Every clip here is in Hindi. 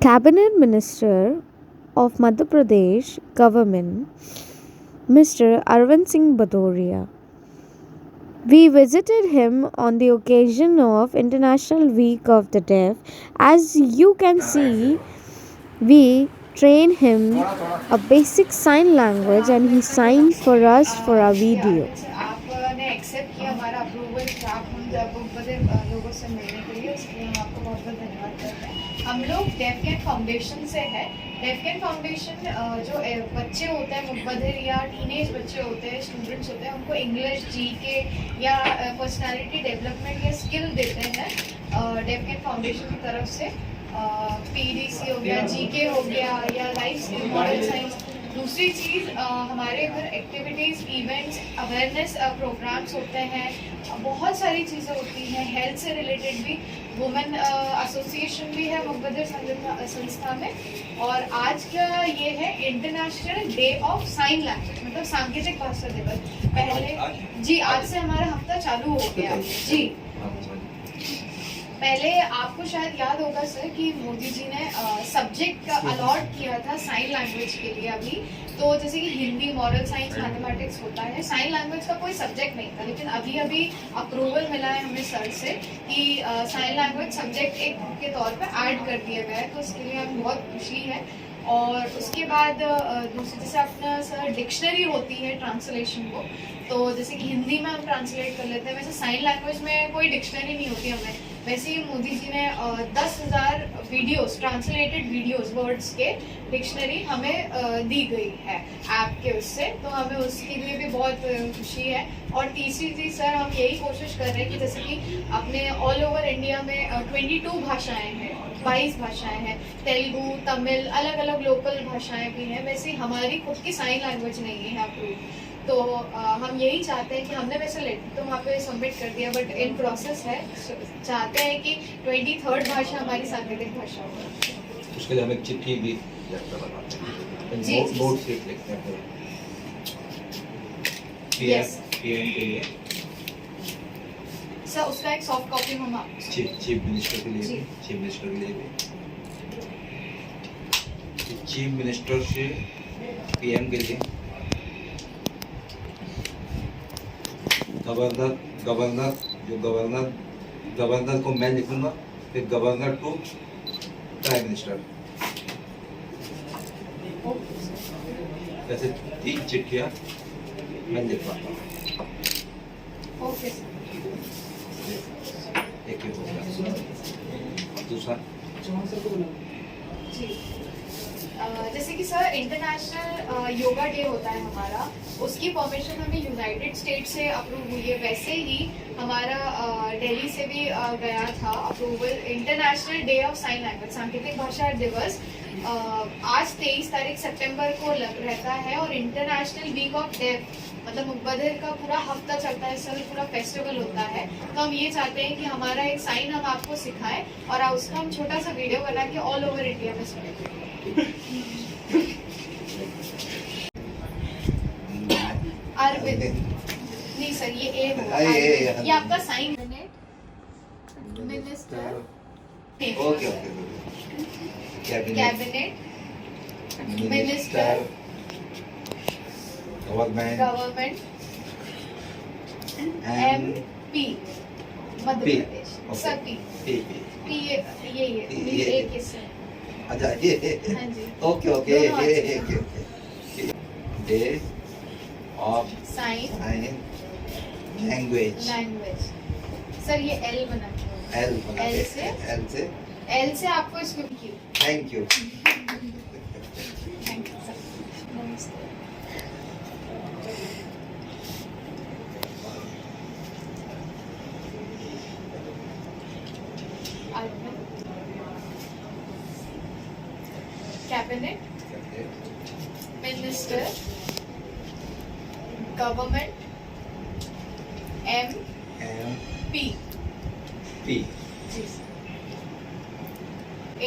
Cabinet Minister of Madhya Pradesh government, Mr. Arvind Singh Bhadoria. We visited him on the occasion of International Week of the Deaf. As you can see, we trained him a basic sign language and he signed for us for our video. आपने एक्सेप्ट किया हमारा अप्रूवल कि आप हम जब बड़े लोगों से मिलने के लिए, उसके लिए हम आपको बहुत बहुत धन्यवाद करते हैं। हम लोग डेफ कैन फाउंडेशन से है। डेफ कैन फाउंडेशन जो बच्चे होते हैं मुबधिर या टीनेज बच्चे होते हैं, स्टूडेंट्स होते हैं, उनको इंग्लिश जीके या पर्सनालिटी डेवलपमेंट या स्किल देते हैं डेफ कैन फाउंडेशन की तरफ से। पीडीसी हो गया, जीके हो गया या लाइफ स्किल, मॉडल साइंस। दूसरी चीज़ हमारे इधर एक्टिविटीज़, इवेंट्स, अवेयरनेस प्रोग्राम्स होते हैं, बहुत सारी चीज़ें होती हैं। हेल्थ से रिलेटेड भी वुमेन एसोसिएशन भी है मुबधिर संस्था में। और आज का ये है international day of sign language, मतलब सांकेतिक भाषा दिवस। पहले जी आज से हमारा हफ्ता चालू हो गया जी। पहले आपको शायद याद होगा सर कि मोदी जी ने सब्जेक्ट अलॉट किया था साइन लैंग्वेज के लिए अभी। तो जैसे कि हिंदी, मॉरल साइंस, मैथमेटिक्स होता है, साइन लैंग्वेज का कोई सब्जेक्ट नहीं था, लेकिन अभी अभी अप्रूवल मिला है हमें सर से कि साइन लैंग्वेज सब्जेक्ट एक के तौर पे ऐड कर दिया गया है। तो उसके लिए हमें बहुत खुशी है। और उसके बाद दूसरी जैसे अपना सर डिक्शनरी होती है ट्रांसलेशन को, तो जैसे कि हिंदी में हम ट्रांसलेट कर लेते हैं, वैसे साइन लैंग्वेज में कोई डिक्शनरी नहीं होती हमें। वैसे ही मोदी जी ने 10,000 वीडियोस, ट्रांसलेटेड वीडियोस वर्ड्स के डिक्शनरी हमें दी गई है ऐप के उससे, तो हमें उसके लिए भी बहुत खुशी है। और तीसरी चीज़ सर हम यही कोशिश कर रहे हैं कि जैसे कि अपने ऑल ओवर इंडिया में 22 भाषाएं हैं, 22 भाषाएं हैं, तेलुगु, तमिल, अलग अलग लोकल भाषाएं भी हैं। वैसे हमारी खुद की साइन लैंग्वेज नहीं है अप्रूव। तो हम यही चाहते हैं कि हमने वैसे लेटर तो वहाँ पे सबमिट कर दिया, बट इन प्रोसेस है। चाहते हैं कि 23rd भाषा हमारी सांकेतिक भाषा हो। उसके लिए हम एक चिट्ठी भी बनाते हैं, नोट से लिखते हैं पीएम के लिए। सर उसका एक सॉफ्ट कॉपी हम आपको चीफ मिनिस्टर के लिए भी, चीफ मिनिस्टर के लिए भी, चीफ मिनिस्टर से पीएम के लिए, गवर्नर को मैं लिखूंगा, फिर गवर्नर टू प्राइम मिनिस्टर। ऐसे 3 चिट्ठियाँ मैं लिख पाता हूँ। ओके एक ही होगा। दूसरा जी जैसे कि सर इंटरनेशनल योगा डे होता है हमारा, उसकी परमिशन हमें यूनाइटेड स्टेट से अप्रूव हुई है। वैसे ही हमारा दिल्ली से भी गया था approval. International day of sign language, सांकेतिक भाषा दिवस आज 23 तारीख सितंबर को रहता है। और इंटरनेशनल वीक ऑफ डेफ, मतलब मुबधिर का पूरा हफ्ता चलता है सर, पूरा फेस्टिवल होता है। तो हम ये चाहते हैं कि हमारा एक साइन हम आपको सिखाएं और उसका हम छोटा सा वीडियो बना के ऑल ओवर इंडिया में स्प्रेड करें। अरविंद नहीं सर, ये ए होगा, ये आपका sign. Minister, okay cabinet minister, government, MP Madhya Pradesh, sir P ये एक किस्सा। अच्छा ये हाँ जी, okay day of sign language. Sir ये L बना एल से आपको इसमें की। Thank you. Thank you sir. नमस्ते। Cabinet minister, government, MP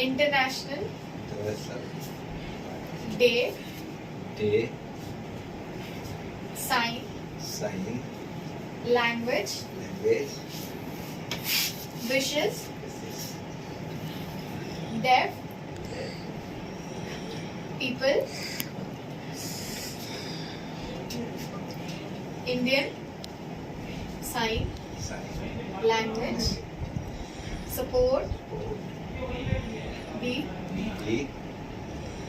international day sign language wishes deaf people, Indian sign language, support, B,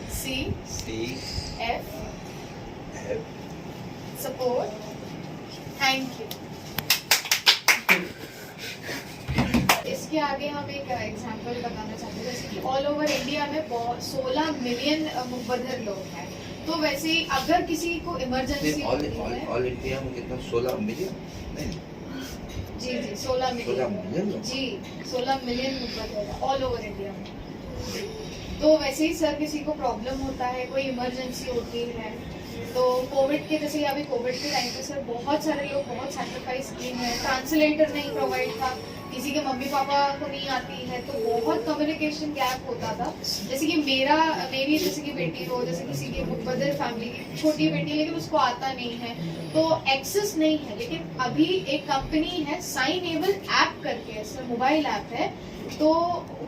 C, F, support. Thank you. इसके आगे हम एक एग्जांपल बताना चाहते हैं, जैसे कि ऑल ओवर इंडिया में 16 मिलियन मुकद्दर लोग हैं। तो वैसे ही अगर किसी को इमरजेंसी ऑल इंडिया में कितना 16 मिलियन नहीं जी 16 16 मिलियन मिलियन जी 16 मिलियन मुकद्दर ऑल ओवर इंडिया में। तो वैसे ही सर किसी को प्रॉब्लम होता है, कोई इमरजेंसी होती है, तो कोविड के जैसे अभी कोविड के टाइम पे सर बहुत सारे लोग बहुत सैक्रिफाइस किए हैं। ट्रांसलेटर नहीं प्रोवाइड था, किसी के मम्मी पापा को नहीं आती है, तो बहुत कम्युनिकेशन गैप होता था। जैसे कि मेरी जैसे कि बेटी हो, जैसे किसी की मुकद्दर फैमिली की छोटी बेटी, लेकिन उसको आता नहीं है तो एक्सेस नहीं है। लेकिन अभी एक कंपनी है साइनेबल ऐप करके, सर मोबाइल ऐप है। तो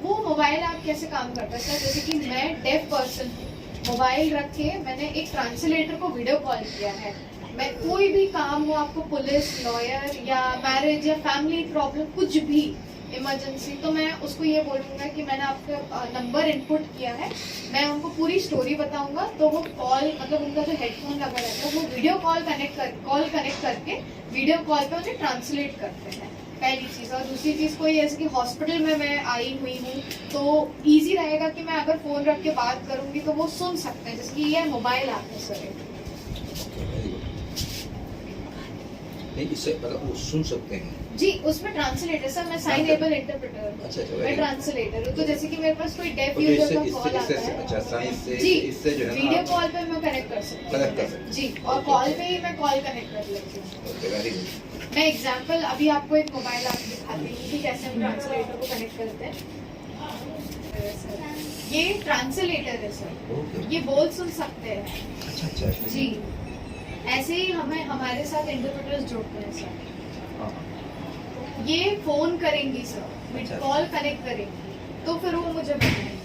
वो मोबाइल ऐप कैसे काम करता है सर, जैसे कि मैं डेफ पर्सन हूँ, मोबाइल रख के मैंने एक ट्रांसलेटर को वीडियो कॉल किया है। मैं कोई भी काम हो, आपको पुलिस, लॉयर या मैरिज या फैमिली प्रॉब्लम कुछ भी इमरजेंसी, तो मैं उसको ये बोलूँगा कि मैंने आपका नंबर इनपुट किया है, मैं उनको पूरी स्टोरी बताऊंगा। तो वो कॉल मतलब उनका जो हेडफोन लगा रहता है वो वीडियो कॉल कनेक्ट करके वीडियो कॉल पे उन्हें ट्रांसलेट करते हैं, पहली चीज़। और दूसरी चीज़ कोई जैसे कि हॉस्पिटल में मैं आई हुई हूँ तो ईजी रहेगा कि मैं अगर फ़ोन रख के बात करूँगी तो वो सुन सकते हैं, जैसे कि ये मोबाइल ऐप है सर। नहीं इससे मतलब वो सुन सकते हैं जी उसमें ट्रांसलेटर सर, मैं साइनेबल इंटरप्रेटर हूँ। अच्छा मैं ट्रांसलेटर हूँ। तो जैसे कि मेरे पास कोई डेफ ओके, यूजर का इससे कॉल आता है, अच्छा साइंस से जी इससे जो है वीडियो ना कॉल पे मैं कनेक्ट कर सकती कनेक्ट कर हूँ सकते जी, और कॉल पे ही मैं कॉल कनेक्ट कर लेती हूँ। ओके वेरी गुड मैं एग्जांपल अभी आपको एक मोबाइल ऐप दिखाती हूँ कि कैसे हम ट्रांसलेटर को कनेक्ट करते हैं। ये ट्रांसलेटर है सर, ओके ये बोल सुन सकते हैं अच्छा जी। ऐसे ही हमारे साथ इंटरप्रेटर्स जुड़ते हैं सर। हाँ ये फोन करेंगी सर, अच्छा। कॉल कनेक्ट करेंगी तो फिर वो मुझे बताएंगे।